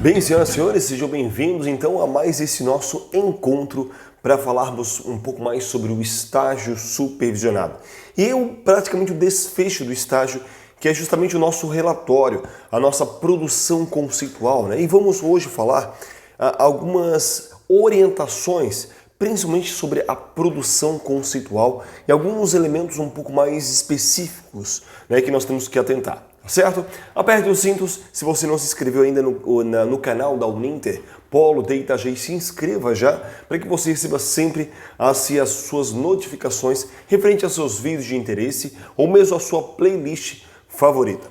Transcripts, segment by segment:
Bem, senhoras e senhores, sejam bem-vindos então a mais esse nosso encontro para falarmos um pouco mais sobre o estágio supervisionado. E praticamente o desfecho do estágio, que é justamente o nosso relatório, a nossa produção conceitual, né? E vamos hoje falar algumas orientações, principalmente sobre a produção conceitual e alguns elementos um pouco mais específicos, né, que nós temos que atentar. Certo? Aperte os cintos. Se você não se inscreveu ainda no canal da Uninter Polo de Itajaí, se inscreva já para que você receba sempre as suas notificações referente aos seus vídeos de interesse ou mesmo a sua playlist favorita.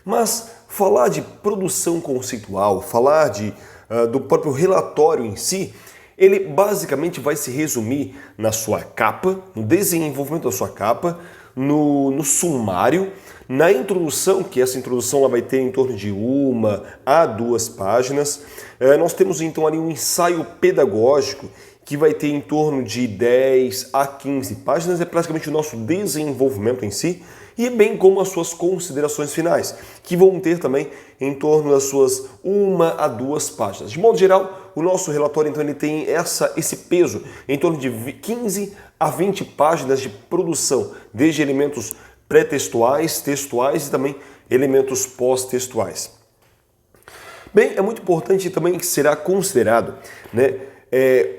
Mas falar de produção conceitual, falar do próprio relatório em si, ele basicamente vai se resumir na sua capa, no desenvolvimento da sua capa, no sumário, na introdução, que essa introdução ela vai ter em torno de 1 a 2 páginas. Nós temos então ali um ensaio pedagógico que vai ter em torno de 10 a 15 páginas, é praticamente o nosso desenvolvimento em si, e bem como as suas considerações finais, que vão ter também em torno das suas 1 a 2 páginas. De modo geral, o nosso relatório então ele tem esse peso em torno de 15 a 20 páginas de produção, desde elementos pré-textuais, textuais e também elementos pós-textuais. Bem, é muito importante também que será considerado, né,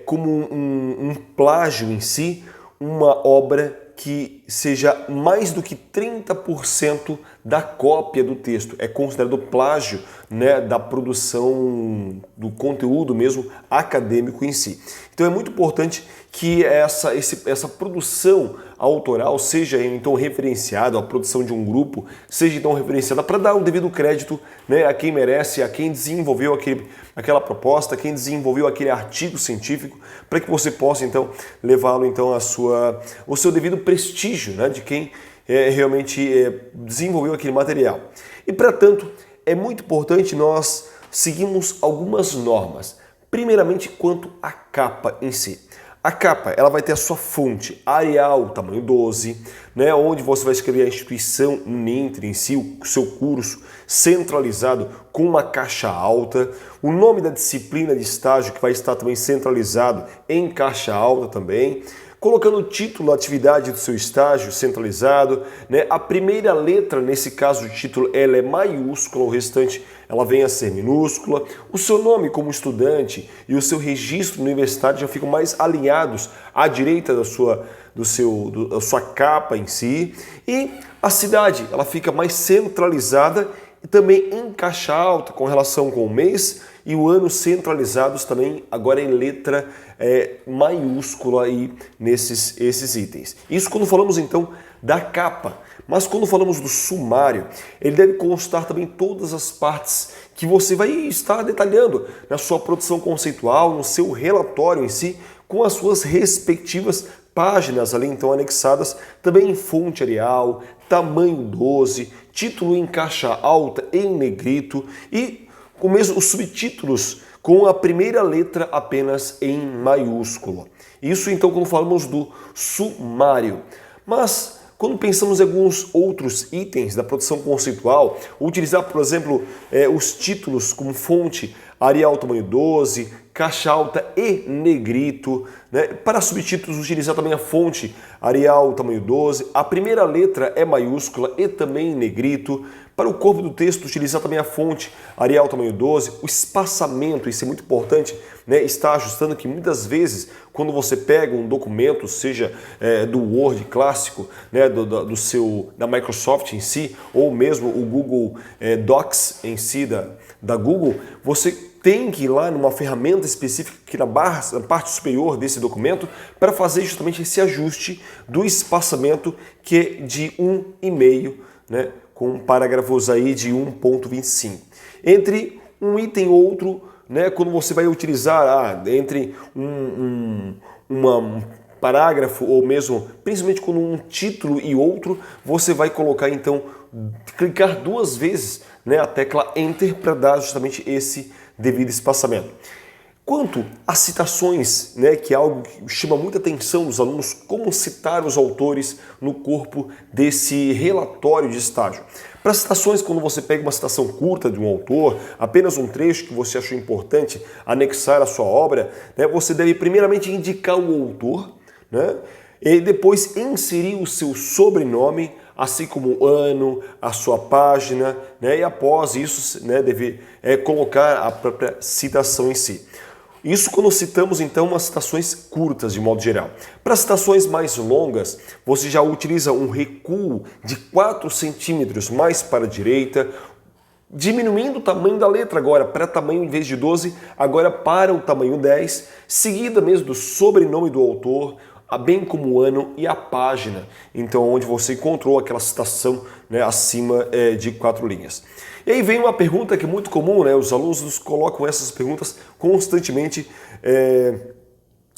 como um plágio em si, uma obra que seja mais do que 30% da cópia do texto. É considerado plágio, né, da produção do conteúdo mesmo acadêmico em si. Então é muito importante que essa produção autoral seja então referenciada, a produção de um grupo seja então referenciada para dar o devido crédito, né, a quem merece, a quem desenvolveu aquela proposta, quem desenvolveu aquele artigo científico, para que você possa então levá-lo então o seu devido prestígio, né, de quem realmente desenvolveu aquele material. E para tanto é muito importante nós seguirmos algumas normas, primeiramente quanto à capa em si. A capa ela vai ter a sua fonte Arial, tamanho 12, né, onde você vai escrever a instituição Uninter em si, o seu curso centralizado com uma caixa alta, o nome da disciplina de estágio que vai estar também centralizado em caixa alta também, colocando o título, a atividade do seu estágio centralizado, né? A primeira letra, nesse caso o título, ela é maiúscula, o restante ela vem a ser minúscula. O seu nome como estudante e o seu registro universitário já ficam mais alinhados à direita da sua capa em si. E a cidade, ela fica mais centralizada e também em caixa alta com relação com o mês e o ano centralizados também agora em letra maiúscula aí esses itens. Isso quando falamos então da capa, mas quando falamos do sumário, ele deve constar também todas as partes que você vai estar detalhando na sua produção conceitual, no seu relatório em si, com as suas respectivas páginas ali então anexadas, também em fonte Arial, tamanho 12, título em caixa alta em negrito e com mesmo os subtítulos com a primeira letra apenas em maiúsculo. Isso então quando falamos do sumário. Mas quando pensamos em alguns outros itens da produção conceitual, utilizar, por exemplo, os títulos como fonte Arial tamanho 12, caixa alta e negrito, né? Para subtítulos, utilizar também a fonte Arial tamanho 12, a primeira letra é maiúscula e também em negrito. Para o corpo do texto, utilizar também a fonte Arial tamanho 12, o espaçamento, isso é muito importante, né? Está ajustando que muitas vezes, quando você pega um documento, seja do Word clássico, né? da Microsoft em si, ou mesmo o Google Docs em si da Google, você tem que ir lá numa ferramenta específica aqui na parte superior desse documento para fazer justamente esse ajuste do espaçamento que é de 1,5, né, com parágrafos aí de 1,25. Entre um item e outro, né, quando você vai utilizar entre um parágrafo ou mesmo, principalmente quando um título e outro, você vai colocar então, clicar 2 vezes, né, a tecla Enter para dar justamente esse devido espaçamento. Quanto às citações, né, que é algo que chama muita atenção dos alunos, como citar os autores no corpo desse relatório de estágio. Para citações, quando você pega uma citação curta de um autor, apenas um trecho que você achou importante anexar à sua obra, né, você deve primeiramente indicar o autor, né, e depois inserir o seu sobrenome, assim como o ano, a sua página, né, e após isso, né, deve colocar a própria citação em si. Isso quando citamos então as citações curtas de modo geral. Para citações mais longas, você já utiliza um recuo de 4 centímetros mais para a direita, diminuindo o tamanho da letra agora para tamanho em vez de 12, agora para o tamanho 10, seguida mesmo do sobrenome do autor, bem como o ano e a página, então onde você encontrou aquela citação, né, acima de 4 linhas. E aí vem uma pergunta que é muito comum, né? Os alunos nos colocam essas perguntas constantemente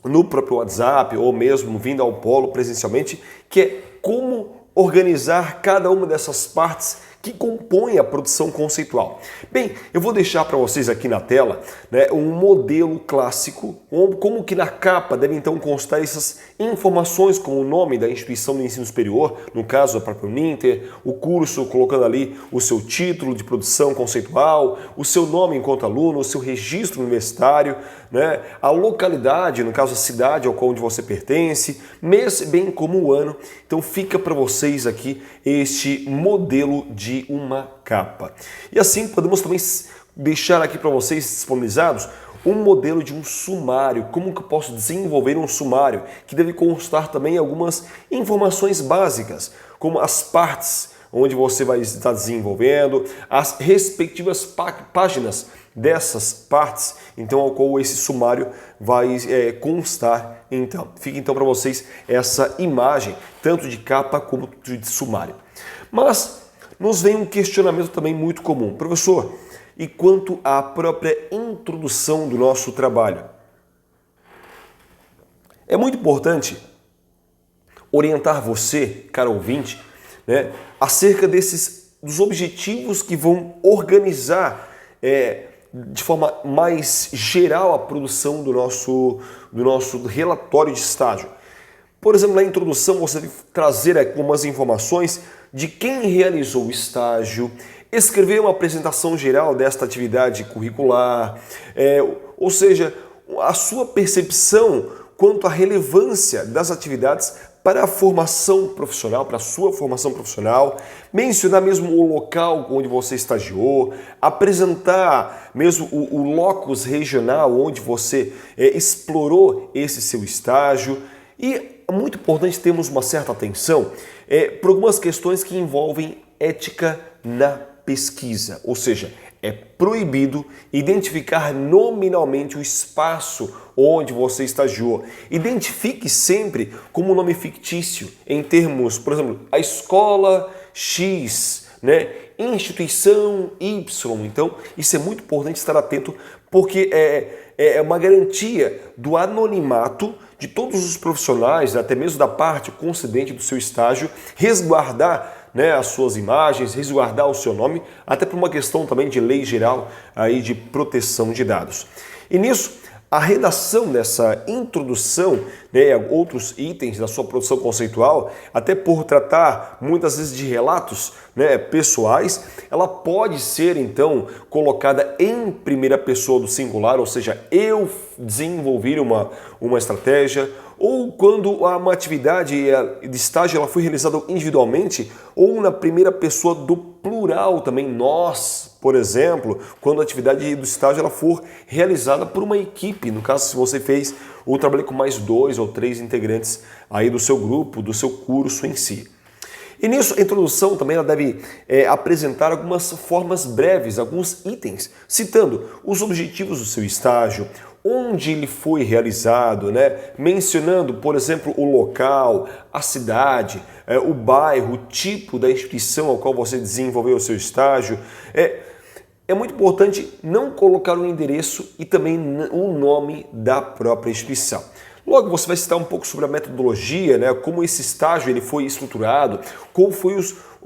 no próprio WhatsApp ou mesmo vindo ao polo presencialmente, que é como organizar cada uma dessas partes que compõem a produção conceitual. Bem, eu vou deixar para vocês aqui na tela, né, um modelo clássico, como que na capa devem então constar essas informações como o nome da instituição de ensino superior, no caso a própria Uninter, o curso colocando ali o seu título de produção conceitual, o seu nome enquanto aluno, o seu registro universitário, né, a localidade, no caso a cidade ao qual onde você pertence, mês bem como o ano. Então fica para vocês aqui este modelo de uma capa. E assim podemos também deixar aqui para vocês disponibilizados um modelo de um sumário, como que eu posso desenvolver um sumário, que deve constar também algumas informações básicas, como as partes onde você vai estar desenvolvendo, as respectivas páginas dessas partes, então ao qual esse sumário vai constar. Então, fica então para vocês essa imagem, tanto de capa como de sumário. Mas nos vem um questionamento também muito comum. Professor, e quanto à própria introdução do nosso trabalho? É muito importante orientar você, caro ouvinte, né, acerca dos objetivos que vão organizar de forma mais geral a produção do nosso relatório de estágio. Por exemplo, na introdução você deve trazer algumas informações de quem realizou o estágio, escrever uma apresentação geral desta atividade curricular, ou seja, a sua percepção quanto à relevância das atividades para a formação profissional, para a sua formação profissional, mencionar mesmo o local onde você estagiou, apresentar mesmo o locus regional onde você explorou esse seu estágio. E é muito importante termos uma certa atenção por algumas questões que envolvem ética na pesquisa, ou seja, é proibido identificar nominalmente o espaço onde você estagiou. Identifique sempre como nome fictício, em termos, por exemplo, a escola X, né? Instituição Y. Então, isso é muito importante estar atento, porque é uma garantia do anonimato de todos os profissionais, até mesmo da parte concedente do seu estágio, resguardar, né, as suas imagens, resguardar o seu nome, até por uma questão também de lei geral aí de proteção de dados. E nisso, a redação dessa introdução, né, outros itens da sua produção conceitual, até por tratar muitas vezes de relatos, né, pessoais, ela pode ser então colocada em primeira pessoa do singular, ou seja, eu desenvolvi uma estratégia, ou quando uma atividade de estágio ela foi realizada individualmente, ou na primeira pessoa do plural também, nós, por exemplo, quando a atividade do estágio ela for realizada por uma equipe, no caso se você fez o trabalho com mais 2 ou 3 integrantes aí do seu grupo, do seu curso em si. E nisso, a introdução também ela deve apresentar algumas formas breves, alguns itens, citando os objetivos do seu estágio, onde ele foi realizado, né? Mencionando, por exemplo, o local, a cidade, o bairro, o tipo da instituição ao qual você desenvolveu o seu estágio. É muito importante não colocar o endereço e também o nome da própria instituição. Logo, você vai citar um pouco sobre a metodologia, né? Como esse estágio ele foi estruturado, como foi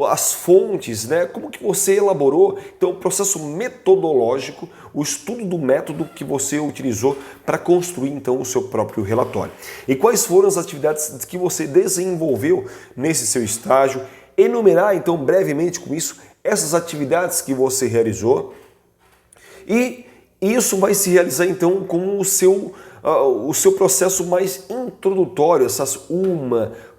as fontes, né? Como que você elaborou, então o processo metodológico, o estudo do método que você utilizou para construir então o seu próprio relatório. E quais foram as atividades que você desenvolveu nesse seu estágio, enumerar então brevemente com isso essas atividades que você realizou e isso vai se realizar então com o seu processo mais introdutório, essas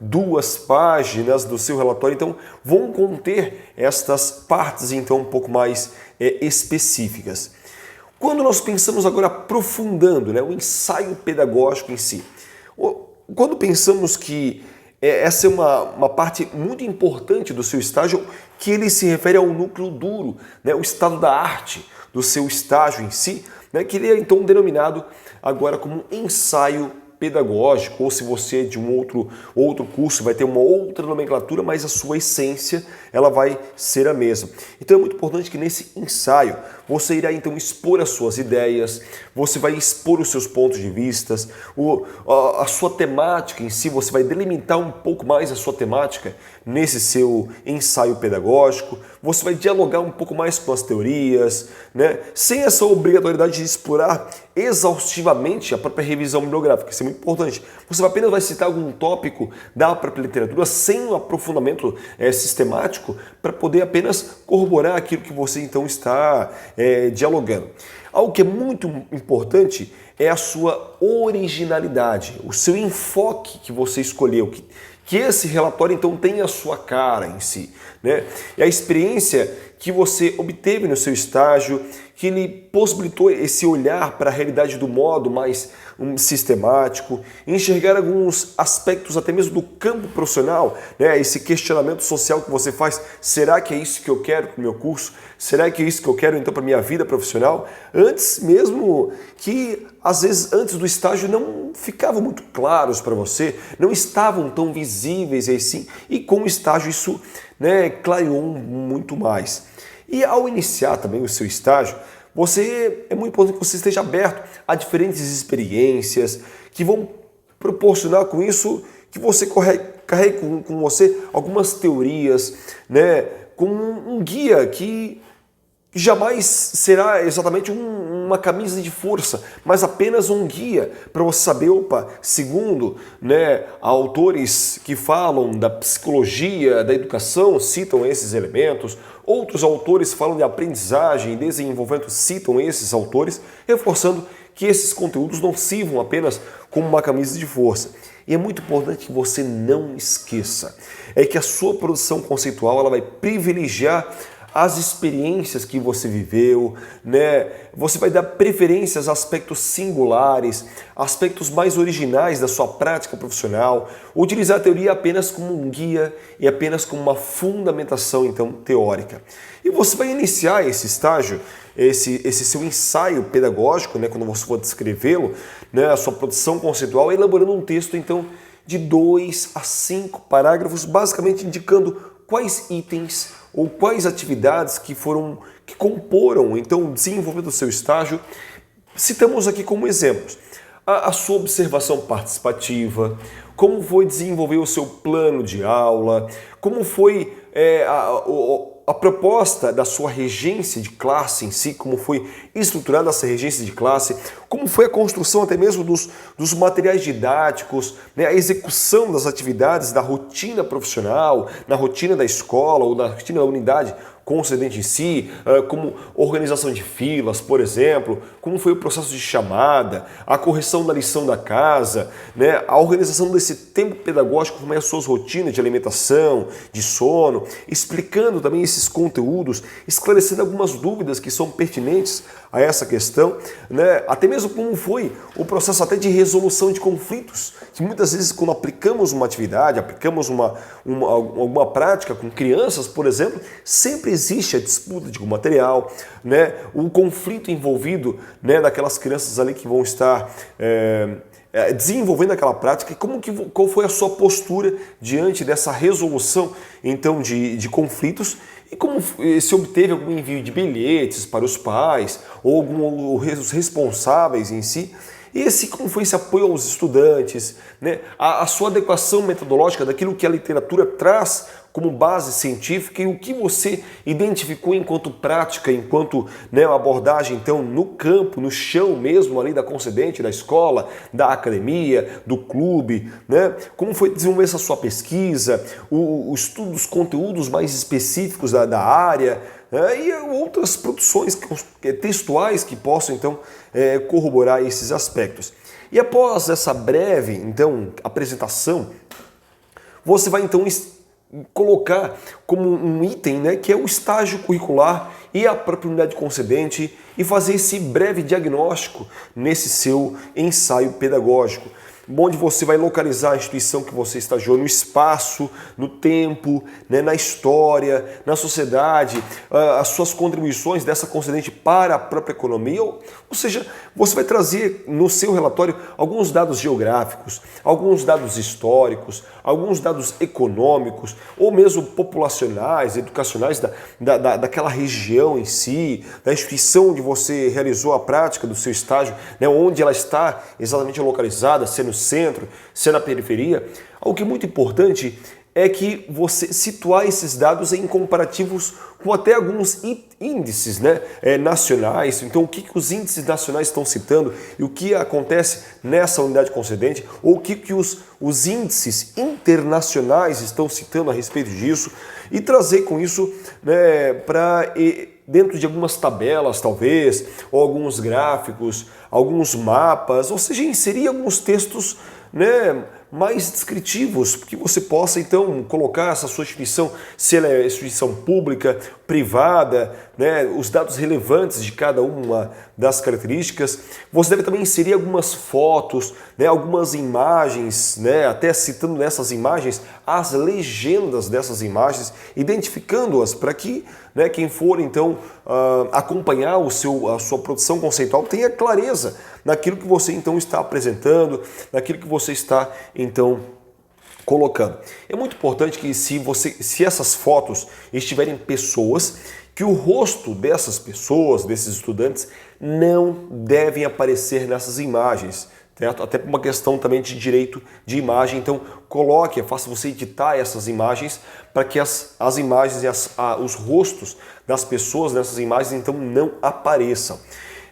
2 páginas do seu relatório, então vão conter estas partes então um pouco mais específicas. Quando nós pensamos agora aprofundando, né, o ensaio pedagógico em si, quando pensamos que essa é uma parte muito importante do seu estágio, que ele se refere ao núcleo duro, né, o estado da arte do seu estágio em si, né, que ele é então denominado agora como ensaio pedagógico, ou se você é de um outro curso, vai ter uma outra nomenclatura, mas a sua essência ela vai ser a mesma. Então é muito importante que nesse ensaio você irá então expor as suas ideias, você vai expor os seus pontos de vista, a sua temática em si, você vai delimitar um pouco mais a sua temática nesse seu ensaio pedagógico, você vai dialogar um pouco mais com as teorias, né? Sem essa obrigatoriedade de explorar exaustivamente a própria revisão bibliográfica, isso é muito importante. Você apenas vai citar algum tópico da própria literatura sem um aprofundamento sistemático para poder apenas corroborar aquilo que você então está dialogando. Algo que é muito importante é a sua originalidade, o seu enfoque que você escolheu, que esse relatório então tem a sua cara em si, né? E a experiência que você obteve no seu estágio, que lhe possibilitou esse olhar para a realidade do modo mais sistemático, enxergar alguns aspectos até mesmo do campo profissional, né? Esse questionamento social que você faz, será que é isso que eu quero para o meu curso? Será que é isso que eu quero então para a minha vida profissional? Antes mesmo que, às vezes, antes do estágio não ficavam muito claros para você, não estavam tão visíveis assim, e com o estágio isso, né, clareou muito mais. E ao iniciar também o seu estágio, é muito importante que você esteja aberto a diferentes experiências que vão proporcionar com isso que você carregue com você algumas teorias, né, com um guia que jamais será exatamente uma camisa de força, mas apenas um guia para você saber, segundo, né, autores que falam da psicologia, da educação, citam esses elementos, outros autores falam de aprendizagem e desenvolvimento, citam esses autores, reforçando que esses conteúdos não sirvam apenas como uma camisa de força. E é muito importante que você não esqueça, é que a sua produção conceitual ela vai privilegiar as experiências que você viveu, né? Você vai dar preferências a aspectos singulares, aspectos mais originais da sua prática profissional, utilizar a teoria apenas como um guia e apenas como uma fundamentação então teórica. E você vai iniciar esse estágio, esse seu ensaio pedagógico, né, quando você for descrevê-lo, né, a sua produção conceitual, elaborando um texto então de 2 a 5 parágrafos, basicamente indicando quais itens ou quais atividades que comporam então o desenvolvimento do seu estágio. Citamos aqui como exemplos a sua observação participativa, como foi desenvolver o seu plano de aula, como foi a proposta da sua regência de classe em si, como foi estruturada essa regência de classe, como foi a construção até mesmo dos materiais didáticos, né, a execução das atividades da rotina profissional, na rotina da escola ou na rotina da unidade concedente em si, como organização de filas, por exemplo, como foi o processo de chamada, a correção da lição da casa, né, a organização desse tempo pedagógico, como é as suas rotinas de alimentação, de sono, explicando também esses conteúdos, esclarecendo algumas dúvidas que são pertinentes a essa questão, né, até mesmo como foi o processo até de resolução de conflitos, que muitas vezes quando aplicamos uma atividade, aplicamos alguma prática com crianças, por exemplo, sempre existe a disputa de algum material, né, o conflito envolvido, né, daquelas crianças ali que vão estar desenvolvendo aquela prática, e qual foi a sua postura diante dessa resolução então de conflitos, e como se obteve algum envio de bilhetes para os pais ou os responsáveis em si. Como foi esse apoio aos estudantes, né? A sua adequação metodológica daquilo que a literatura traz como base científica e o que você identificou enquanto prática, enquanto, né, abordagem então no campo, no chão mesmo ali da concedente, da escola, da academia, do clube, né? Como foi desenvolver essa sua pesquisa, o estudo dos conteúdos mais específicos da área, né? E outras produções textuais que possam então corroborar esses aspectos. E após essa breve então apresentação, você vai então colocar como um item, né, que é o estágio curricular e a própria unidade concedente e fazer esse breve diagnóstico nesse seu ensaio pedagógico, onde você vai localizar a instituição que você estagiou no espaço, no tempo, né, na história, na sociedade, as suas contribuições dessa concedente para a própria economia, ou seja, você vai trazer no seu relatório alguns dados geográficos, alguns dados históricos, alguns dados econômicos, ou mesmo populacionais, educacionais daquela região em si, da instituição onde você realizou a prática do seu estágio, né, onde ela está exatamente localizada, se é no centro, se é na periferia. Algo que é muito importante é que você situar esses dados em comparativos com até alguns índices, né, nacionais. Então, o que os índices nacionais estão citando e o que acontece nessa unidade concedente, ou o que os índices internacionais estão citando a respeito disso, e trazer com isso, né, para dentro de algumas tabelas, talvez, ou alguns gráficos, alguns mapas, ou seja, inserir alguns textos, né, mais descritivos, que você possa então colocar essa sua instituição, se ela é instituição pública, privada, né, os dados relevantes de cada uma das características. Você deve também inserir algumas fotos, né, algumas imagens, né, até citando nessas imagens as legendas dessas imagens, identificando-as para que, né, quem for então acompanhar a sua produção conceitual tenha clareza naquilo que você então está apresentando, naquilo que você está então colocando. É muito importante que se essas fotos estiverem pessoas, que o rosto dessas pessoas, desses estudantes, não devem aparecer nessas imagens, certo? Até por uma questão também de direito de imagem. Então faça você editar essas imagens para que as imagens e os rostos das pessoas nessas imagens então não apareçam.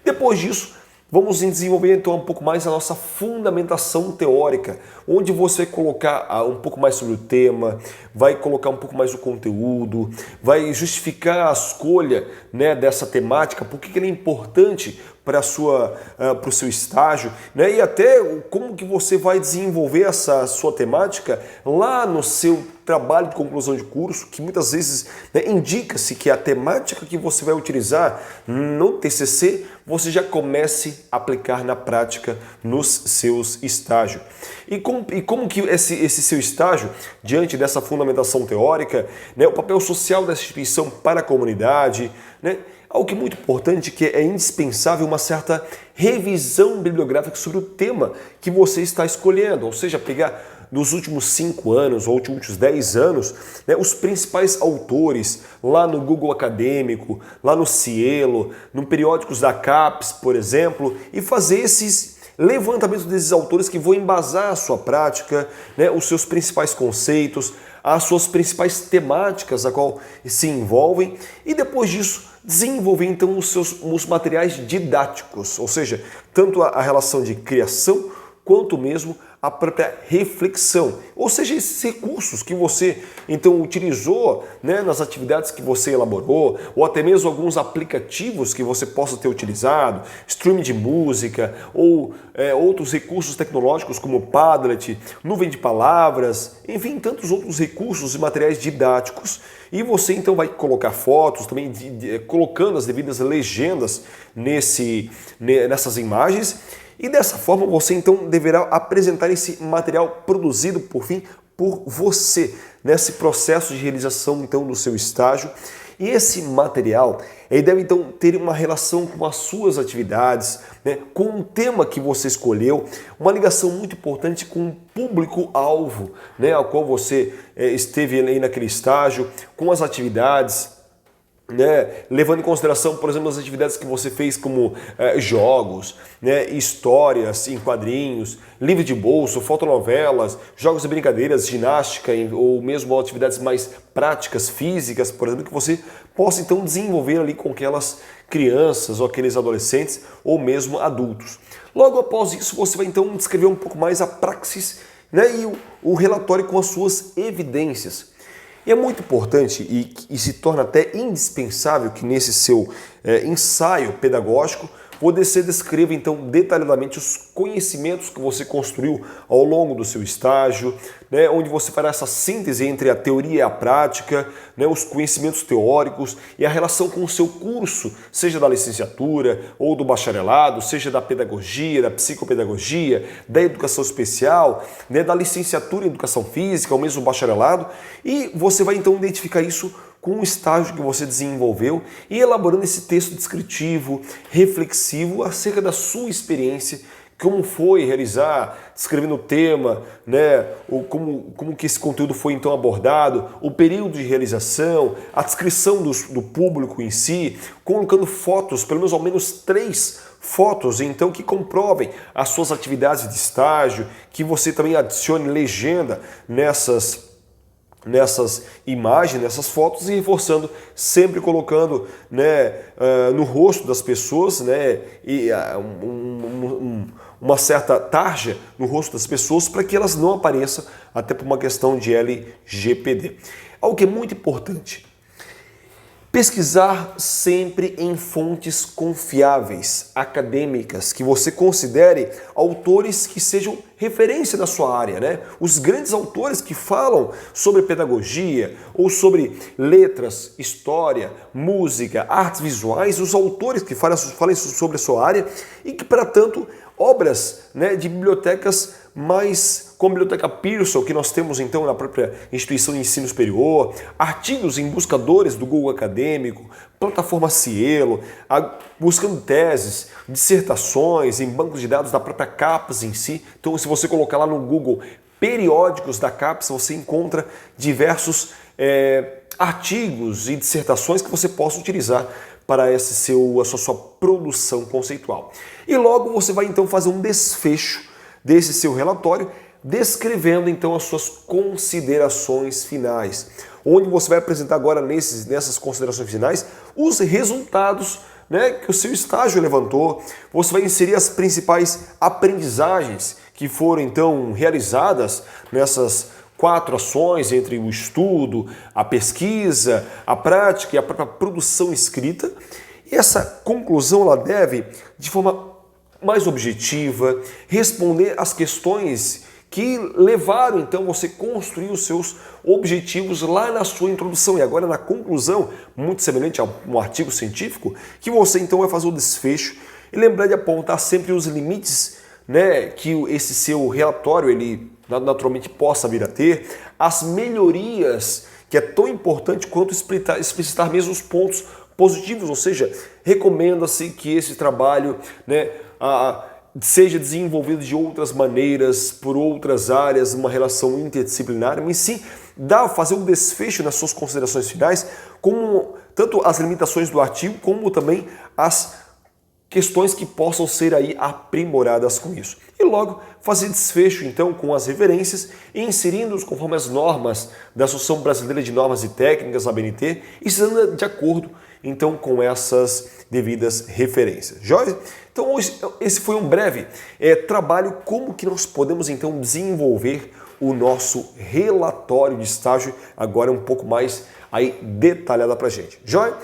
Depois disso, vamos desenvolver então um pouco mais a nossa fundamentação teórica, onde você vai colocar um pouco mais sobre o tema, vai colocar um pouco mais o conteúdo, vai justificar a escolha, né, dessa temática, por que ela é importante para o seu estágio, né, e até como que você vai desenvolver essa sua temática lá no seu trabalho de conclusão de curso, que muitas vezes, né, indica-se que a temática que você vai utilizar no TCC, você já comece a aplicar na prática nos seus estágios. E como que esse seu estágio, diante dessa fundamentação teórica, né, o papel social dessa instituição para a comunidade, né, algo que é muito importante, que é indispensável uma certa revisão bibliográfica sobre o tema que você está escolhendo, ou seja, pegar nos últimos 5 anos ou últimos 10 anos, né, os principais autores lá no Google Acadêmico, lá no Cielo, no periódicos da CAPES, por exemplo, e fazer esses levantamentos desses autores que vão embasar a sua prática, né, os seus principais conceitos, as suas principais temáticas a qual se envolvem, e depois disso desenvolver então os materiais didáticos, ou seja, tanto a relação de criação quanto mesmo a própria reflexão, ou seja, esses recursos que você então utilizou, né, nas atividades que você elaborou, ou até mesmo alguns aplicativos que você possa ter utilizado, streaming de música, ou outros recursos tecnológicos como Padlet, nuvem de palavras, enfim, tantos outros recursos e materiais didáticos. E você então vai colocar fotos, também colocando as devidas legendas nessas imagens. E dessa forma você então deverá apresentar esse material produzido, por fim, por você, nesse processo de realização então do seu estágio. E esse material ele deve então ter uma relação com as suas atividades, né, com o tema que você escolheu, uma ligação muito importante com o público-alvo, né, ao qual você esteve aí naquele estágio, com as atividades, né, levando em consideração, por exemplo, as atividades que você fez como jogos, né, histórias em quadrinhos, livro de bolso, fotonovelas, jogos e brincadeiras, ginástica ou mesmo atividades mais práticas, físicas, por exemplo, que você possa então desenvolver ali com aquelas crianças ou aqueles adolescentes ou mesmo adultos. Logo após isso, você vai então descrever um pouco mais a praxis, né, e o relatório com as suas evidências. E é muito importante e se torna até indispensável que nesse seu ensaio pedagógico você descreva então detalhadamente os conhecimentos que você construiu ao longo do seu estágio, né, onde você fará essa síntese entre a teoria e a prática, né, os conhecimentos teóricos e a relação com o seu curso, seja da licenciatura ou do bacharelado, seja da pedagogia, da psicopedagogia, da educação especial, né, da licenciatura em educação física ou mesmo bacharelado, e você vai então identificar isso com o estágio que você desenvolveu e elaborando esse texto descritivo, reflexivo acerca da sua experiência, como foi realizar, descrevendo o tema, né, ou como que esse conteúdo foi então abordado, o período de realização, a descrição do público em si, colocando fotos, pelo menos ao menos 3 fotos, então, que comprovem as suas atividades de estágio, que você também adicione legenda nessas imagens, nessas fotos e reforçando, sempre colocando, né, no rosto das pessoas, né, e uma certa tarja no rosto das pessoas para que elas não apareçam, até por uma questão de LGPD. Algo que é muito importante. Pesquisar sempre em fontes confiáveis, acadêmicas, que você considere autores que sejam referência na sua área, né? Os grandes autores que falam sobre pedagogia ou sobre letras, história, música, artes visuais, os autores que falem sobre a sua área e que, para tanto, obras, né, de bibliotecas como a Biblioteca Pearson, que nós temos então na própria instituição de ensino superior, artigos em buscadores do Google Acadêmico, plataforma Cielo, buscando teses, dissertações em bancos de dados da própria CAPES em si. Então, se você colocar lá no Google periódicos da CAPES, você encontra diversos artigos e dissertações que você possa utilizar para a sua produção conceitual. E logo você vai então fazer um desfecho desse seu relatório, descrevendo então as suas considerações finais, onde você vai apresentar agora nessas considerações finais os resultados, né, que o seu estágio levantou. Você vai inserir as principais aprendizagens que foram então realizadas nessas 4 ações entre o estudo, a pesquisa, a prática e a própria produção escrita. E essa conclusão ela deve, de forma mais objetiva, responder às questões que levaram então você a construir os seus objetivos lá na sua introdução e agora na conclusão, muito semelhante a um artigo científico, que você então vai fazer o desfecho e lembrar de apontar sempre os limites, né, que esse seu relatório ele naturalmente possa vir a ter, as melhorias, que é tão importante quanto explicitar mesmo os pontos positivos, ou seja, recomenda-se que esse trabalho, né, seja desenvolvido de outras maneiras, por outras áreas, uma relação interdisciplinar, mas sim fazer um desfecho nas suas considerações finais, como tanto as limitações do artigo, como também as questões que possam ser aí aprimoradas com isso. E logo fazer desfecho então com as referências, inserindo-os conforme as normas da Associação Brasileira de Normas e Técnicas, a ABNT, e sendo de acordo então com essas devidas referências. Joia? Então hoje esse foi um breve trabalho como que nós podemos então desenvolver o nosso relatório de estágio, agora um pouco mais aí detalhada pra gente. Joia?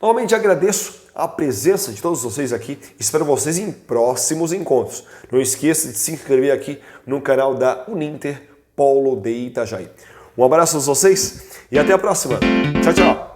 Novamente agradeço a presença de todos vocês aqui, espero vocês em próximos encontros. Não esqueça de se inscrever aqui no canal da Uninter Polo de Itajaí. Um abraço a vocês e até a próxima. Tchau, tchau!